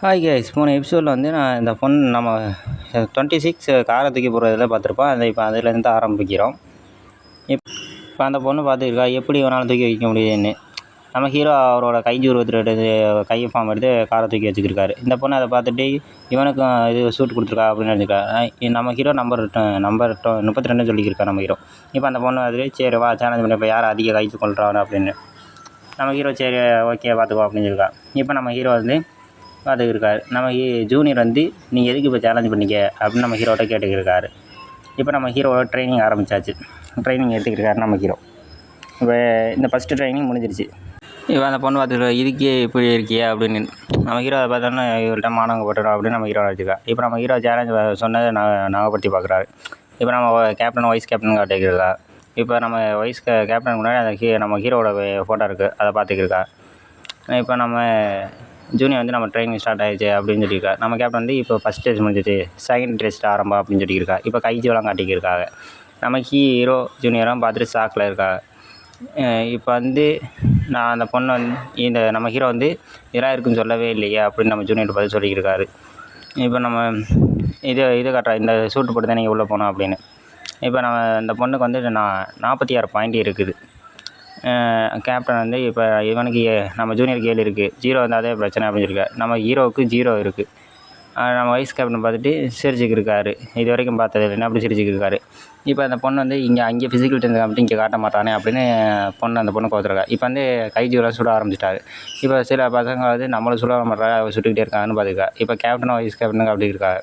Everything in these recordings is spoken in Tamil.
ஹாய் கைஸ், போன எபிசோடில் வந்து நான் இந்த பொண்ணு நம்ம 26 காரை தூக்கி போடுறதில் பார்த்துருப்போம். அதை இப்போ அதிலேருந்து ஆரம்பிக்கிறோம். இப்போ அந்த பொண்ணு பார்த்துருக்கா எப்படி வேணாலும் தூக்கி வைக்க முடியுதுன்னு. நம்ம ஹீரோ அவரோட கைஜி உருவத்தில் கையை ஃபார்ம் எடுத்து காரை தூக்கி வச்சுக்கிருக்காரு. இந்த பொண்ணு அதை பார்த்துட்டு இவனுக்கும் இது சூட் கொடுத்துருக்கா அப்படின்னு நினச்சிருக்கா. நம்ம ஹீரோ நம்பர் 32 சொல்லியிருக்கா நம்ம ஹீரோ. இப்போ அந்த பொண்ணு அது சரி வா சேலஞ்ச் பண்ணி இப்போ யார் அதிக கைச்சு கொள்றான்னு அப்படின்னு நம்ம ஹீரோ சரி ஓகே பார்த்துக்கோ அப்படின்னு சொல்லியிருக்கா. இப்போ நம்ம ஹீரோ வந்து பார்த்துக்கிருக்காரு. நம்ம ஜூனியர் வந்து நீங்கள் எதுக்கு இப்போ சேலஞ்ச் பண்ணிக்க அப்படின்னு நம்ம ஹீரோட்ட கேட்டுக்கிருக்காரு. இப்போ நம்ம ஹீரோவோட ட்ரைனிங் ஆரம்பித்தாச்சு. ட்ரைனிங் எடுத்துக்கிருக்காரு நம்ம ஹீரோ. இப்போ இந்த ஃபஸ்ட்டு ட்ரைனிங் முடிஞ்சிருச்சு. இப்போ அந்த பொண்ணு பார்த்துக்கிற இதுக்கே இப்படி இருக்கியா அப்படின்னு நம்ம ஹீரோ அதை பார்த்தோன்னா இவர்கிட்ட மானவங்க போட்டுறோம் அப்படின்னு நம்ம ஹீரோ வச்சுருக்கா. இப்போ நம்ம ஹீரோ சேலஞ்ச் சொன்னதை ஞாபகப்படுத்தி பார்க்குறாரு. இப்போ நம்ம கேப்டன் வைஸ் கேப்டன் காட்டிக்கிருக்கா. இப்போ நம்ம வைஸ் கேப்டன் முன்னாடி அந்த நம்ம ஹீரோவோட ஃபோட்டோ இருக்குது, அதை பார்த்துக்கிருக்கா. இப்போ நம்ம ஜூனியர் வந்து நம்ம ட்ரைனிங் ஸ்டார்ட் ஆகிடுச்சு அப்படின்னு சொல்லியிருக்கா. நம்ம கேப்டன் வந்து இப்போ ஃபஸ்ட் டெஸ்ட் முடிஞ்சிச்சு, செகண்ட் டெஸ்ட் ஆரம்பம் அப்படின்னு சொல்லியிருக்கா. இப்போ கைஜிவெல்லாம் காட்டிக்கிருக்காங்க. நம்ம ஹீரோ ஜூனியரும் பார்த்துட்டு ஷாக்கில் இருக்காங்க. இப்போ வந்து நான் அந்த பொண்ணு வந்து இந்த நம்ம ஹீரோ வந்து இதெல்லாம் இருக்குன்னு சொல்லவே இல்லையே அப்படின்னு நம்ம ஜூனியர் பதில் சொல்லிக்கிருக்காரு. இப்போ நம்ம இது காட்டுறா, இந்த சூட்டு போட்டு தான் நீங்கள் உள்ளே போனோம் அப்படின்னு. இப்போ நம்ம இந்த பொண்ணுக்கு வந்து 46 பாயிண்ட் இருக்குது. கேப்டன் வந்து இப்போ இவனுக்கு நம்ம ஜூனியருக்கு 7 இருக்குது, 0 வந்து அதே பிரச்சனை அப்படின்னு சொல்லியிருக்காரு. நம்ம ஹீரோவுக்கு 0 இருக்குது. நம்ம வைஸ் கேப்டன் பார்த்துட்டு சிரிச்சுக்கிருக்காரு. இது வரைக்கும் பார்த்தது இல்லைன்னா அப்படி சிரிச்சுக்கிருக்காரு. இப்போ அந்த பொண்ணு வந்து அங்கே ஃபிசிக்கல் டென்ஸ் காமிட்டு இங்கே காட்ட மாட்டானே அப்படின்னு அந்த பொண்ணு கோத்துருக்கா. இப்போ வந்து கைஜூரெலாம் சுட ஆரம்பிச்சிட்டாரு. இப்போ சில பசங்க வந்து நம்மளை சுட மாட்டாங்க, அவர் சுட்டுக்கிட்டே இருக்காங்கன்னு பார்த்துக்கா. இப்போ கேப்டனும் வைஸ் கேப்டனுக்கு அப்படி இருக்காங்க.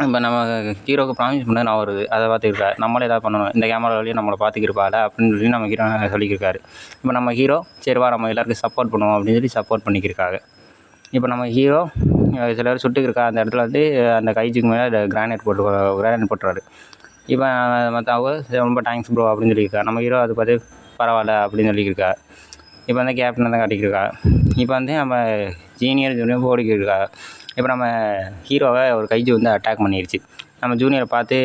இப்போ நம்ம ஹீரோவுக்கு ப்ராமிஸ் பண்ண நான் வருது, அதை பார்த்துருக்கா. நம்மளே எதாவது பண்ணணும், இந்த கேமரா வழியும் நம்மளை பார்த்துக்கிருப்பாள் அப்படின்னு சொல்லி நம்ம ஹீரோ சொல்லியிருக்காரு. இப்போ நம்ம ஹீரோ சரிவா நம்ம எல்லாருக்கும் சப்போர்ட் பண்ணுவோம் அப்படின்னு சொல்லி சப்போர்ட் பண்ணிக்கிருக்காங்க. இப்போ நம்ம ஹீரோ சிலர் சுட்டுக்கிருக்கா. அந்த இடத்துல வந்து அந்த கைஜுக்கு மேலே கிரானைட் போட்டுறாரு. இப்போ மற்றவங்க ரொம்ப தேங்க்ஸ் ப்ரோ அப்படின்னு சொல்லியிருக்கா. நம்ம ஹீரோ அதை பார்த்து பரவாயில்ல அப்படின்னு சொல்லியிருக்கா. இப்போ வந்து கேப்டன் தான் காட்டிக்கிருக்கா. இப்போ வந்து நம்ம ஜூனியர் ஓடிக்கிருக்கா. இப்போ நம்ம ஹீரோவை ஒரு கைஜி வந்து அட்டாக் பண்ணிடுச்சு. நம்ம ஜூனியரை பார்த்து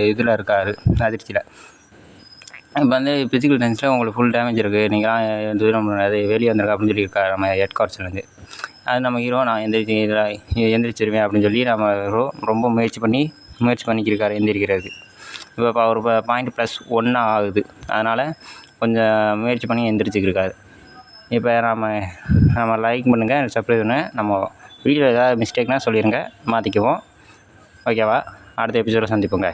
இதில் இருக்கார், அதிர்ச்சியில். இப்போ வந்து ஃபிசிக்கல் டென்ஸில் உங்களுக்கு ஃபுல் டேமேஜ் இருக்குது, நீங்களாம் தூரம் அது வெளியே வந்திருக்கா அப்படின்னு சொல்லியிருக்காரு நம்ம ஹெட் கோர்ஸ்லேருந்து. அது நம்ம ஹீரோ நான் எந்திரிச்சிருவேன் அப்படின்னு சொல்லி நம்ம ஹீரோ ரொம்ப முயற்சி பண்ணிக்கிருக்காரு எந்திரிக்கிறதுக்கு. இப்போ ஒரு பாயிண்ட் +1 ஆகுது. அதனால் கொஞ்சம் முயற்சி பண்ணி எந்திரிச்சிக்கிருக்காரு. இப்போ நம்ம லைக் பண்ணுங்கள், சப்ஸ்கிரைப் பண்ணுங்கள். நம்ம வீடியோ ஏதாவது மிஸ்டேக்னால் சொல்லிடுங்க, மாற்றிக்குவோம். ஓகேவா? அடுத்த எபிசோடில் சந்திப்போங்க.